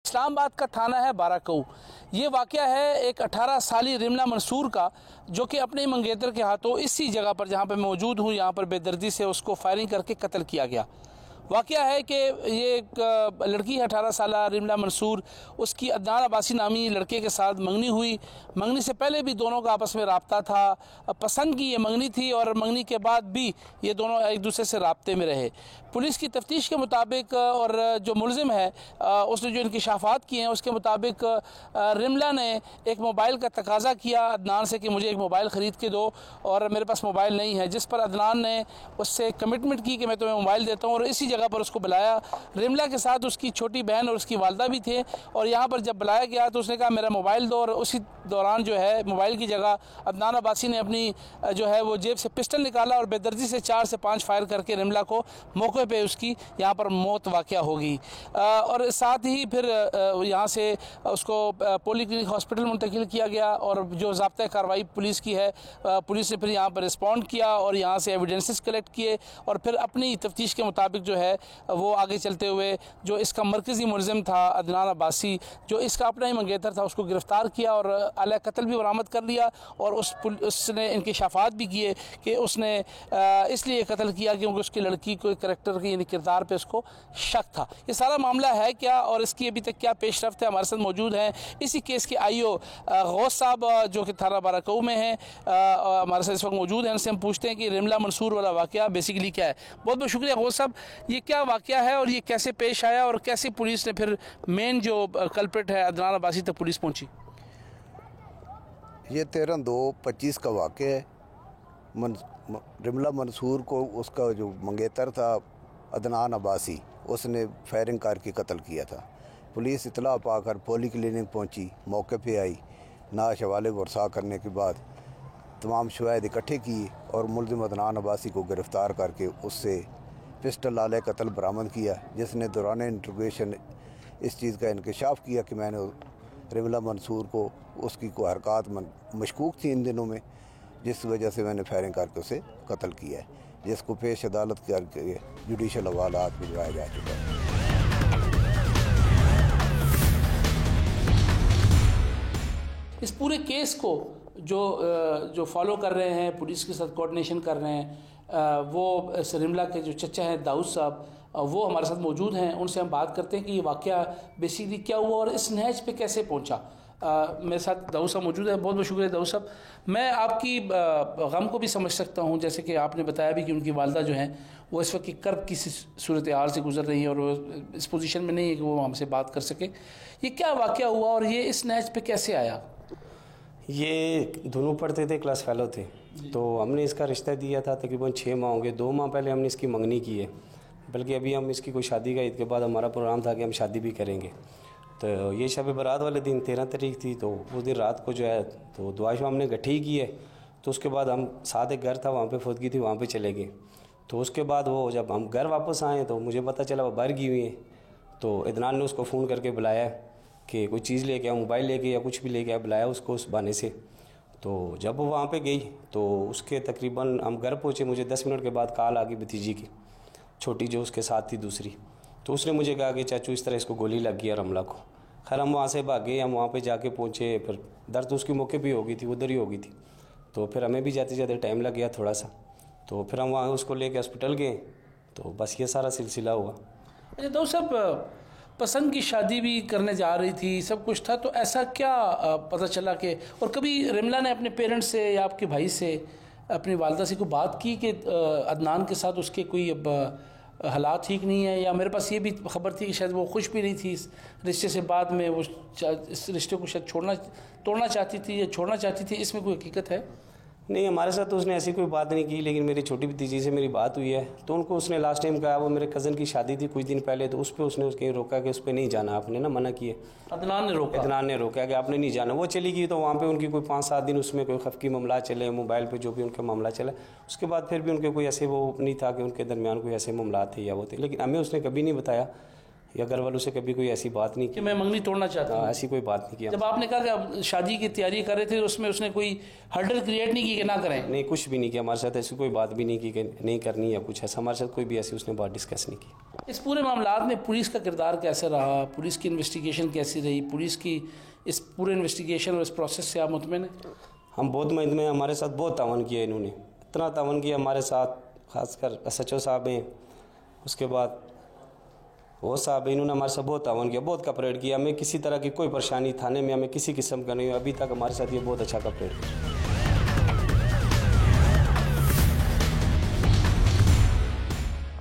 इस्लामाबाद का थाना है बाराकऊ। ये वाक़या है एक 18 साली रिमला मंसूर का, जो कि अपने मंगेतर के हाथों इसी जगह पर जहाँ पर मैं मौजूद हूँ यहाँ पर बेदर्दी से उसको फायरिंग करके कत्ल किया गया। वाक़या है कि ये एक लड़की है 18 साल रिमला मंसूर, उसकी अदनान अब्बासी नामी लड़के के साथ मंगनी हुई। मंगनी से पहले भी दोनों का आपस में रब्ता था, पसंद की ये मंगनी थी और मंगनी के बाद भी ये दोनों एक दूसरे से रब्ते में रहे। पुलिस की तफ्तीश के मुताबिक और जो मुलजिम है उसने जो इंकशाफात किए हैं उसके मुताबिक रिमला ने एक मोबाइल का तकाजा किया अदनान से कि मुझे एक मोबाइल ख़रीद के दो, और मेरे पास मोबाइल नहीं है, जिस पर अदनान ने उससे कमिटमेंट की कि मैं तुम्हें मोबाइल देता हूँ, और इसी जगह पर उसको बुलाया। रिमला के साथ उसकी छोटी बहन और उसकी वालदा भी थे, और यहाँ पर जब बुलाया गया तो उसने कहा मेरा मोबाइल दो, और उसी दौरान जो है मोबाइल की जगह अदनान अब्बासी ने अपनी जो है वो जेब से पिस्टल निकाला और बेदर्दी से 4 से 5 फायर करके रिमला को मौके पे उसकी यहाँ पर मौत वाक़या होगी। और साथ ही फिर यहाँ से उसको पॉलीक्लिनिक हॉस्पिटल मुंतकिल किया गया, और जो ज़ाब्ता कार्रवाई पुलिस की है, पुलिस ने फिर यहाँ पर रिस्पॉन्ड किया और यहाँ से एविडेंसेस कलेक्ट किए, और फिर अपनी तफ्तीश के मुताबिक जो है वो आगे चलते हुए जो इसका मरकज़ी मुलज़िम था अदनान अब्बासी, जो इसका अपना ही मंगेतर था, उसको गिरफ़्तार किया और आला कत्ल भी बरामद कर लिया। और उसने इंकशाफात भी किए कि उसने इसलिए कत्ल किया क्योंकि उसकी लड़की को करैक्टर की यानी किरदार पे उसको शक था। ये सारा मामला है क्या और इसकी अभी तक क्या पेशरफ्त है, हमारे साथ मौजूद हैं इसी केस के आईओ गौस साहब जो कि थाना बाराकऊ में हैं, हमारे साथ इस वक्त मौजूद हैं। उनसे हम पूछते हैं कि रिमला मंसूर वाला वाक़या बेसिकली क्या है। बहुत बहुत शुक्रिया गौस साहब, ये क्या वाक़या है और ये कैसे पेश आया और कैसे पुलिस ने फिर मेन जो कल्प्रिट है अदनान अब्बासी तक पुलिस पहुँची? ये 13/2/25 का वाक़या है। रिमला मंसूर को उसका जो मंगेतर था अदनान अब्बासी, उसने फायरिंग करके कत्ल किया था। पुलिस इतला पाकर पॉलीक्लिनिक पहुंची, मौके पे आई, नाश हवाले वर्सा करने के बाद तमाम शवाहिद इकट्ठे किए और मुलज़िम अदनान अब्बासी को गिरफ़्तार करके उससे पिस्टल आले कत्ल बरामद किया, जिसने दौरान इंट्रोगेशन इस चीज़ का इंकशाफ किया कि मैंने रिमला मंसूर को उसकी कोई हरकत मशकूक थी इन दिनों में, जिस वजह से मैंने फायरिंग करके उसे कत्ल किया है, जिसको पेश अदालत करके जुडिशल हवालात भिजवाया जा चुका है। इस पूरे केस को जो फॉलो कर रहे हैं, पुलिस के साथ कोऑर्डिनेशन कर रहे हैं, वो रिमला के जो चचा हैं दाऊद साहब, वो हमारे साथ मौजूद हैं। उनसे हम बात करते हैं कि ये वाक़या बेसिकली क्या हुआ और इस नहज पे कैसे पहुंचा। मेरे साथ दाऊद साहब मौजूद हैं। बहुत बहुत शुक्रिया दाऊद साहब। मैं आपकी गम को भी समझ सकता हूं, जैसे कि आपने बताया भी कि उनकी वालदा जो हैं वो इस वक्त कर्ब की सूरत हाल से गुजर रही है और वो इस पोजीशन में नहीं है कि वो हमसे बात कर सके। ये क्या वाक़या हुआ और ये इस नहज पे कैसे आया? ये दोनों पढ़ते थे, क्लास फेलो थे, तो हमने इसका रिश्ता दिया था तकरीबन 6 माह होंगे। 2 माह पहले हमने इसकी मंगनी की है, बल्कि अभी हम इसकी कोई शादी का ईद के बाद हमारा प्रोग्राम था कि हम शादी भी करेंगे। तो ये शब बारात वाले दिन 13 तारीख थी, तो उस दिन रात को जो है तो दुआ शुआ हमने इकट्ठी की है। तो उसके बाद हम साथ एक घर था वहाँ पे फौतगी थी, वहाँ पे चले गए। तो उसके बाद वो जब हम घर वापस आए तो मुझे पता चला वो बाहर गई हुई है। तो अदनान ने उसको फ़ोन करके बुलाया कि कोई चीज़ लेके आ, मोबाइल लेके या कुछ भी लेके आ, बुलाया उसको उस बहाने से। तो जब वो वहाँ पे गई तो उसके तकरीबन हम घर पहुँचे, मुझे 10 मिनट के बाद कॉल आ गई भतीजी की, छोटी जो उसके साथ थी दूसरी। तो उसने मुझे कहा कि चाचू इस तरह इसको गोली लग गई है रमला को। खैर हम वहाँ से भागे, हम वहाँ पे जाके पहुँचे, फिर दर्द तो उसकी मौके पे हो गई थी, उधर ही हो गई थी। तो फिर हमें भी जाते जाते टाइम लग गया थोड़ा सा, तो फिर हम वहाँ उसको लेके हॉस्पिटल गए। तो बस ये सारा सिलसिला हुआ। अच्छा तो सब पसंद की शादी भी करने जा रही थी, सब कुछ था, तो ऐसा क्या पता चला कि, और कभी रिमला ने अपने पेरेंट्स से या आपके भाई से, अपनी वालदा से कोई बात की कि अदनान के साथ उसके कोई अब हालात ठीक नहीं है? या मेरे पास ये भी खबर थी कि शायद वो खुश भी नहीं थी इस रिश्ते से, बाद में वो इस रिश्ते को शायद तोड़ना चाहती थी या छोड़ना चाहती थी, इसमें कोई हकीकत है? नहीं, हमारे साथ तो उसने ऐसी कोई बात नहीं की, लेकिन मेरी छोटी भतीजी से मेरी बात हुई है तो उनको उसने लास्ट टाइम कहा, वो मेरे कज़न की शादी थी कुछ दिन पहले, तो उस पर उसने उसके रोका कि उस पर नहीं जाना, आपने ना मना किए। अदनान ने रोका कि आपने नहीं जाना। वो चली गई, तो वहाँ पे उनकी कोई 5-7 दिन उसमें कोई खफकी मामला चले, मोबाइल पे जो भी उनका मामला चला। उसके बाद फिर भी उनके कोई ऐसे वो नहीं था कि उनके दरमियान कोई ऐसे मामला थे या वो थे, लेकिन हमें उसने कभी नहीं बताया। या घर वालों से कभी कोई ऐसी बात नहीं कि की। मैं मंगनी तोड़ना चाहता हूँ। ऐसी कोई बात नहीं की। जब आपने कहा कि आप शादी की तैयारी कर रहे थे तो उसमें उसने कोई हर्डल क्रिएट नहीं की कि ना करें? नहीं, कुछ भी नहीं किया हमारे साथ, ऐसी कोई बात भी नहीं की कि नहीं करनी या कुछ ऐसा। हमारे साथ कोई भी ऐसी उसने बात डिस्कस नहीं की। इस पूरे मामलात में पुलिस का किरदार कैसे रहा, पुलिस की इन्वेस्टिगेशन कैसी रही, पुलिस की इस पूरे इन्वेस्टिगेशन और इस प्रोसेस से आप मुतमईन हैं? हम बहुत मुतमईन हैं। हमारे साथ बहुत तावन किया इन्होंने, इतना तावन किया हमारे साथ, खासकर SHO साहब हैं, उसके बाद वो साहब इन्होंने हमारे साथ बहुत तावन किया, बहुत कपरेट किया। हमें किसी तरह की कोई परेशानी थाने में हमें किसी किस्म का नहीं हुआ अभी तक। हमारे साथ ये बहुत अच्छा कपरेट किया।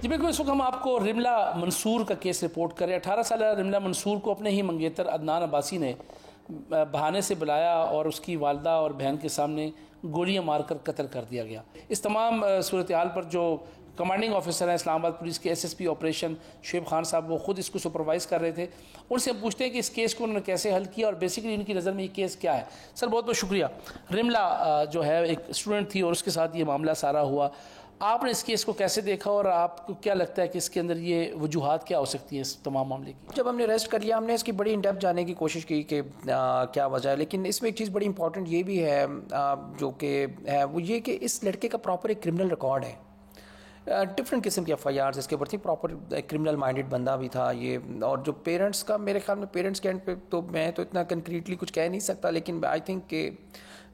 जी बिल्कुल, इस वक्त हम आपको रिमला मंसूर का केस रिपोर्ट करें। 18 साल रिमला मंसूर को अपने ही मंगेतर अदनान अब्बासी ने बहाने से बुलाया और उसकी वालदा और बहन के सामने गोलियां मारकर कत्ल कर दिया गया। इस तमाम सूरत हाल पर जो कमांडिंग ऑफिसर हैं इस्लामाबाद पुलिस के SSP ऑपरेशन शुएब खान साहब, वो खुद इसको सुपरवाइज़ कर रहे थे। उनसे हम पूछते हैं कि इस केस को उन्होंने कैसे हल किया और बेसिकली उनकी नज़र में ये केस क्या है। सर बहुत बहुत शुक्रिया। रिमला जो है एक स्टूडेंट थी और उसके साथ ये मामला सारा हुआ। आपने इस केस को कैसे देखा और आपको क्या लगता है कि इसके अंदर ये वजूहात क्या हो सकती हैं इस तमाम मामले की? जब हमने अरेस्ट कर लिया, हमने इसकी बड़ी इन डेप्थ जानने की कोशिश की कि क्या वजह है, लेकिन इसमें एक चीज़ बड़ी इंपॉर्टेंट ये भी है जो कि है वो ये कि इस लड़के का प्रॉपर एक क्रिमिनल रिकॉर्ड है। डिफरेंट किस्म की FIRs इसके ऊपर थी, प्रॉपर क्रिमिनल माइंडेड बंदा भी था ये। और जो पेरेंट्स का, मेरे ख्याल में पेरेंट्स के एंड पे तो मैं तो इतना कंक्रीटली कुछ कह नहीं सकता, लेकिन आई थिंक कि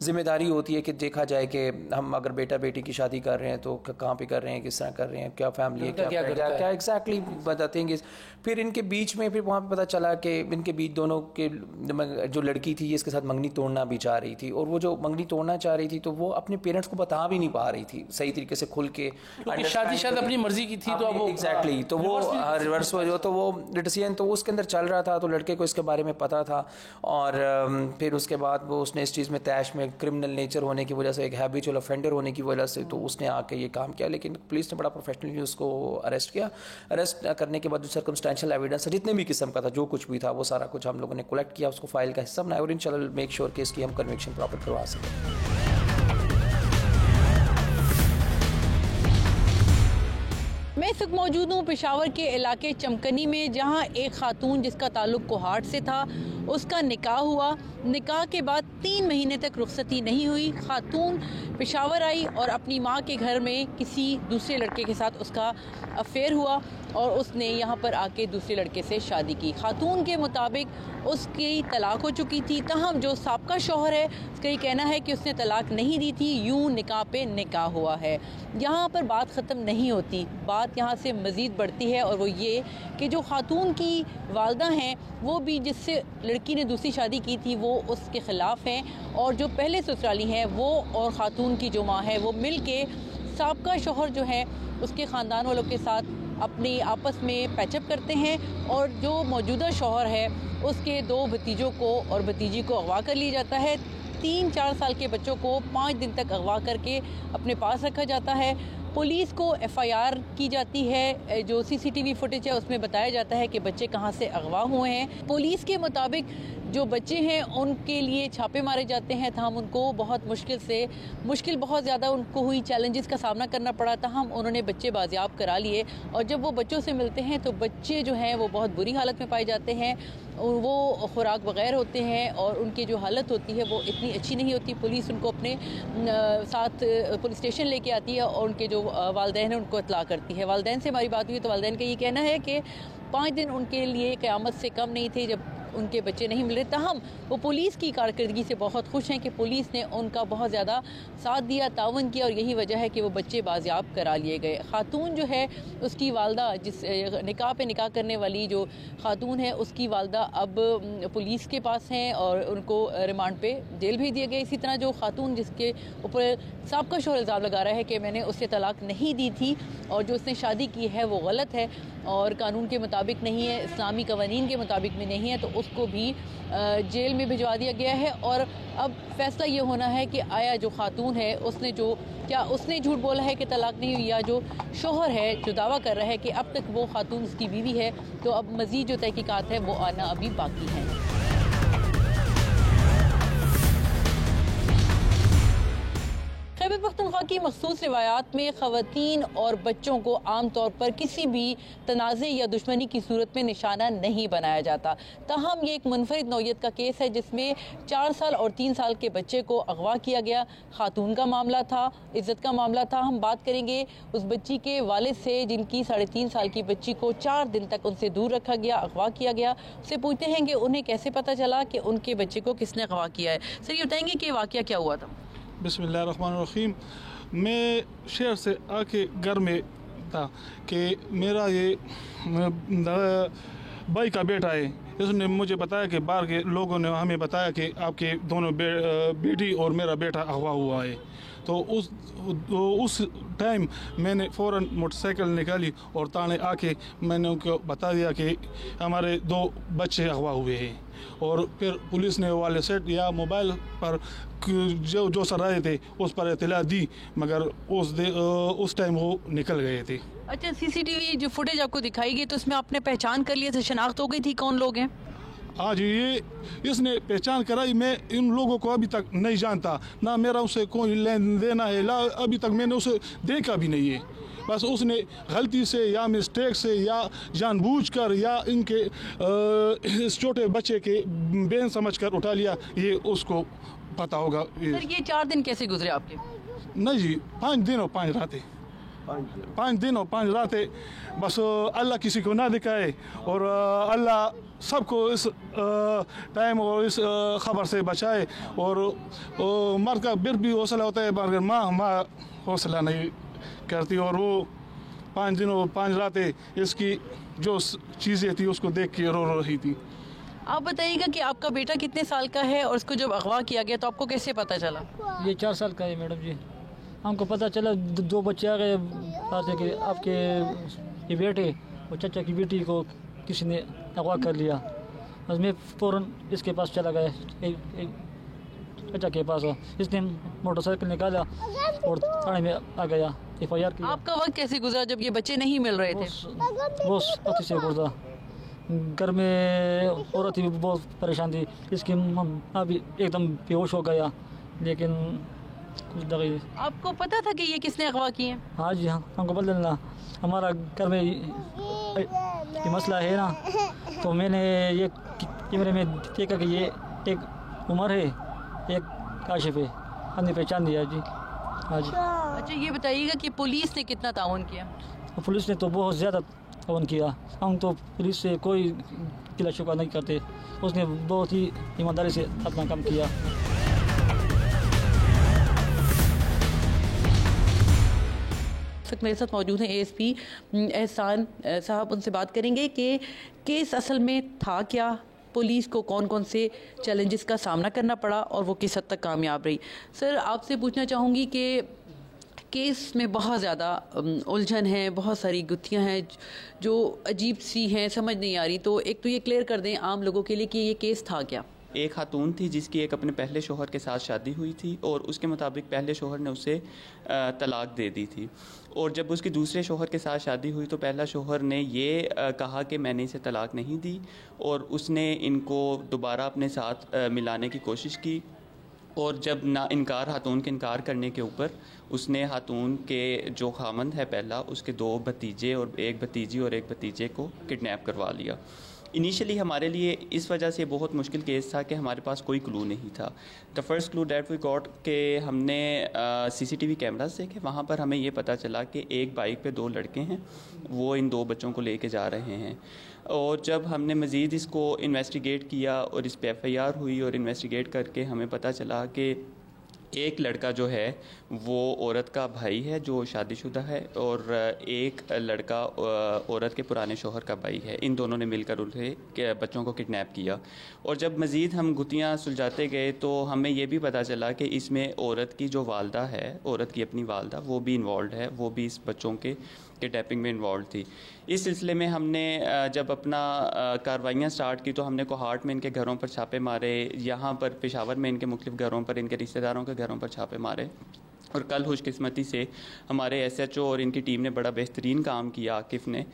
जिम्मेदारी होती है कि देखा जाए कि हम अगर बेटा बेटी की शादी कर रहे हैं तो कहाँ पे कर रहे हैं, किस तरह कर रहे हैं, क्या फैमिली है, क्या एग्जैक्टली बताएंगे। फिर इनके बीच में फिर वहाँ पे पता चला कि इनके बीच दोनों के जो लड़की थी इसके साथ मंगनी तोड़ना भी चाह रही थी, और वो जो मंगनी तोड़ना चाह रही थी तो वो अपने पेरेंट्स को बता भी नहीं पा रही थी सही तरीके से खुल के। शादी शायद अपनी मर्जी की थी तो वो एग्जैक्टली तो वो रिवर्स तो वो डिसीजन तो उसके अंदर चल रहा था, तो लड़के को इसके बारे में पता था। और फिर उसके बाद वो उसने इस चीज़ में तैश में क्रिमिनल नेचर होने की वजह से, एक हैबिचुअल ऑफेंडर होने की वजह से, तो उसने आके ये काम किया। लेकिन पुलिस ने बड़ा प्रोफेशनली उसको अरेस्ट किया। अरेस्ट करने के बाद जो सर्कमस्टेंशियल एविडेंस जितने भी किस्म का था, जो कुछ भी था, वो सारा कुछ हम लोगों ने कलेक्ट किया, उसको फाइल का हिस्सा बनाया और इंशाल्लाह मेक श्योर कि इसकी हम कन्विक्शन प्रॉपर करवा सकें। मैं इस वक्त मौजूद हूँ पेशावर के इलाके चमकनी में, जहाँ एक खातून जिसका ताल्लुक कोहाट से था, उसका निकाह हुआ। निकाह के बाद 3 महीने तक रुखसती नहीं हुई। खातून पेशावर आई और अपनी माँ के घर में किसी दूसरे लड़के के साथ उसका अफेयर हुआ और उसने यहाँ पर आके दूसरे लड़के से शादी की। खातून के मुताबिक उसकी तलाक हो चुकी थी, ताहम जो साबका शौहर है उसका ये कहना है कि उसने तलाक नहीं दी थी, यूं निकाह पे निकाह हुआ है। यहाँ पर बात ख़त्म नहीं होती, बात यहाँ से मज़ीद बढ़ती है, और वो ये कि जो खातून की वालदा हैं वो भी जिससे लड़की ने दूसरी शादी की थी वो उसके ख़िलाफ़ हैं, और जो पहले ससुराली हैं वो और ख़ातून की जो माँ है वो मिल के साबका शौहर जो है उसके ख़ानदान वालों के साथ अपने आपस में पैचअप करते हैं, और जो मौजूदा शौहर है उसके 2 भतीजों को और भतीजी को अगवा कर लिया जाता है। 3-4 साल के बच्चों को 5 दिन तक अगवा करके अपने पास रखा जाता है। पुलिस को FIR की जाती है, जो CCTV फुटेज है उसमें बताया जाता है कि बच्चे कहाँ से अगवा हुए हैं। पुलिस के मुताबिक जो बच्चे हैं उनके लिए छापे मारे जाते हैं, तहम उनको बहुत मुश्किल बहुत ज़्यादा उनको हुई, चैलेंजेस का सामना करना पड़ा, तहम उन्होंने बच्चे बाजियाब करा लिए। और जब वो बच्चों से मिलते हैं तो बच्चे जो हैं वो बहुत बुरी हालत में पाए जाते हैं, वो खुराक बगैर होते हैं और उनकी जो हालत होती है वो इतनी अच्छी नहीं होती। पुलिस उनको अपने साथ पुलिस स्टेशन लेके आती है और उनके जो वालिदैन हैं उनको इतला करती है। वालिदैन से हमारी बात हुई तो वालिदैन का ये कहना है कि 5 दिन उनके लिए क़यामत से कम नहीं थे जब उनके बच्चे नहीं मिल रहे। ताहम वो पुलिस की कारकर्दगी से बहुत खुश हैं कि पुलिस ने उनका बहुत ज़्यादा साथ दिया, तावन किया, और यही वजह है कि वो बच्चे बाजियाब करा लिए गए। खातून जो है उसकी वालदा, जिस निकाह पे निकाह करने वाली जो खातून है उसकी वालदा अब पुलिस के पास हैं और उनको रिमांड पे जेल भेज दिया गया। इसी तरह जो खातून जिसके ऊपर साबका शौहर इल्ज़ाम लगा रहा है कि मैंने उससे तलाक नहीं दी थी और जो उसने शादी की है वो गलत है और कानून के मुताबिक नहीं है, इस्लामी कवानीन के मुताबिक भी नहीं है, तो उसको भी जेल में भिजवा दिया गया है। और अब फैसला ये होना है कि आया जो खातून है उसने झूठ बोला है कि तलाक नहीं हुई, या जो शौहर है जो दावा कर रहा है कि अब तक वो खातून उसकी बीवी है, तो अब मज़ीद जो तहकीकात है वो आना अभी बाकी है। खैबर पख्तूनख्वा की मखसूस रिवायात में ख़वातीन और बच्चों को आम तौर पर किसी भी तनाज़े या दुश्मनी की सूरत में निशाना नहीं बनाया जाता। ताहम ये एक मुनफरिद नौयत का केस है जिसमें 4 साल और 3 साल के बच्चे को अगवा किया गया। खातून का मामला था, इज्जत का मामला था। हम बात करेंगे उस बच्ची के वालिद से जिनकी 3.5 साल की बच्ची को 4 दिन तक उनसे दूर रखा गया, अगवा किया गया। उससे पूछते हैं कि उन्हें कैसे पता चला कि उनके बच्चे को किसने अगवा किया है। सर ये बताएंगे कि वाक़या क्या हुआ था? बिस्मिल्लाहिर्रहमानिर्रहीम। मैं शहर से आके घर में था कि मेरा ये भाई का बेटा है। इसने मुझे बताया कि बाहर के लोगों ने हमें बताया कि आपके दोनों बेटी और मेरा बेटा अगवा हुआ है। तो उस टाइम मैंने फ़ौरन मोटरसाइकिल निकाली और ताने आके मैंने उनको बता दिया कि हमारे 2 बच्चे अगवा हुए हैं। और फिर पुलिस ने वाले सेट या मोबाइल पर जो सराए थे उस पर इतला दी, मगर उस टाइम वो निकल गए थे। अच्छा, सीसीटीवी जो फुटेज आपको दिखाई गई तो उसमें आपने पहचान कर लिया था, शनाख्त हो गई थी कौन लोग हैं? हाँ जी, ये इसने पहचान कराई। मैं इन लोगों को अभी तक नहीं जानता, ना मेरा उससे कोई लेन देना है, अभी तक मैंने उसे देखा भी नहीं है। बस उसने गलती से या मिस्टेक से या जानबूझकर या इनके इस छोटे बच्चे के बहन समझकर उठा लिया, ये उसको पता होगा। सर ये 4 दिन कैसे गुजरे आपके? नहीं जी, 5 दिन और 5 रातें, 5 दिन और 5 रातें। बस अल्लाह किसी को ना दिखाए और अल्लाह सबको इस टाइम और इस खबर से बचाए। और मर्द का फिर भी हौसला होता है, मगर माँ हौसला नहीं करती। और वो 5 दिन और 5 रातें इसकी जो चीज़ें थी उसको देख के रो रही थी। आप बताइएगा कि आपका बेटा कितने साल का है और उसको जब अगवा किया गया तो आपको कैसे पता चला? ये 4 साल का है मैडम जी। हमको पता चला 2 बच्चे आ गए बात है कि आपके ये बेटे और चाचा की बेटी को किसी ने अगवा कर लिया। बस मैं फ़ौरन इसके पास चला गया, एक चाचा के पास। इसने मोटरसाइकिल निकाला और थाने में आ गया, FIR की। आपका वक्त कैसे गुजरा जब ये बच्चे नहीं मिल रहे थे? बहुत पति से गुजरा। घर में औरत भी बहुत परेशान थी, इसकी माँ भी एकदम बेहोश हो गया, लेकिन कुछ लगी। आपको पता था कि ये किसने अगवा किए? हाँ जी, हाँ, हमको पता चला। हमारा घर में ये मसला है ना, तो मैंने ये कैमरे में देखा कि ये एक उमर है, एक काशिफ है, हमने पहचान दिया जी। हाँ जी। अच्छा ये बताइएगा कि पुलिस ने कितना ताउन किया? पुलिस ने तो बहुत ज़्यादा ताउन किया। हम तो पुलिस से कोई गिला शिकवा नहीं करते, उसने बहुत ही ईमानदारी से अपना काम किया। मेरे साथ मौजूद हैं ASP एहसान साहब, उनसे बात करेंगे कि केस असल में था क्या, पुलिस को कौन कौन से चैलेंजेस का सामना करना पड़ा और वो किस हद तक कामयाब रही। सर आपसे पूछना चाहूँगी कि केस में बहुत ज़्यादा उलझन है, बहुत सारी गुत्थियाँ हैं जो अजीब सी हैं, समझ नहीं आ रही। तो एक तो ये क्लियर कर दें आम लोगों के लिए कि ये केस था क्या? एक खातून थी जिसकी एक अपने पहले शोहर के साथ शादी हुई थी और उसके मुताबिक पहले शोहर ने उसे तलाक दे दी थी। और जब उसकी दूसरे शोहर के साथ शादी हुई तो पहला शोहर ने ये कहा कि मैंने इसे तलाक नहीं दी और उसने इनको दोबारा अपने साथ मिलाने की कोशिश की। और जब ना इनकार खातून के इनकार करने के ऊपर उसने खातून के जो खामंद है पहला, उसके 2 भतीजे और एक भतीजी और एक भतीजे को किडनैप करवा लिया। इनिशियली हमारे लिए इस वजह से बहुत मुश्किल केस था कि हमारे पास कोई क्लू नहीं था। The first clue that we got के हमने CCTV कैमरास देखे, वहाँ पर हमें ये पता चला कि एक बाइक पे 2 लड़के हैं, वो इन 2 बच्चों को लेके जा रहे हैं। और जब हमने मज़ीद इसको इन्वेस्टिगेट किया और इस पे FIR हुई और इन्वेस्टिगेट करके हमें पता चला कि एक लड़का जो है वो औरत का भाई है जो शादीशुदा है और एक लड़का औरत के पुराने शोहर का भाई है। इन दोनों ने मिलकर उन्हें बच्चों को किडनैप किया। और जब मज़ीद हम गुत्थियाँ सुलझाते गए तो हमें ये भी पता चला कि इसमें औरत की जो वालदा है, औरत की अपनी वालदा, वो भी इन्वॉल्व है, वो भी इस बच्चों के किडनैपिंग में इन्वॉल्व थी। इस सिलसिले में हमने जब अपना कार्रवाइयाँ स्टार्ट की तो हमने कोहाट में इनके घरों पर छापे मारे, यहाँ पर पेशावर में इनके मुख्तलिफ घरों पर, इनके रिश्तेदारों के घरों पर छापे मारे। और कल खुशकिस्मती से हमारे SHO और इनकी टीम ने बड़ा बेहतरीन काम किया। आकिफ़ ने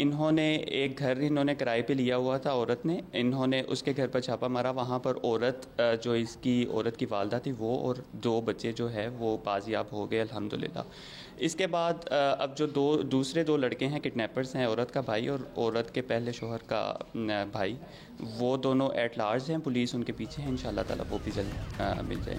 इन्होंने एक घर इन्होंने किराए पे लिया हुआ था, औरत ने, इन्होंने उसके घर पर छापा मारा। वहाँ पर औरत जो इसकी औरत की वालदा थी वो और 2 बच्चे जो है वो बाजियाब हो गए अल्हम्दुलिल्लाह। इसके बाद अब जो दूसरे 2 लड़के हैं किडनैपर्स हैं, औरत का भाई और औरत के पहले शोहर का भाई, वो दोनों एट लार्ज हैं। पुलिस उनके पीछे है, इंशाअल्लाह ताला वो भी जल्द मिल जाएंगे।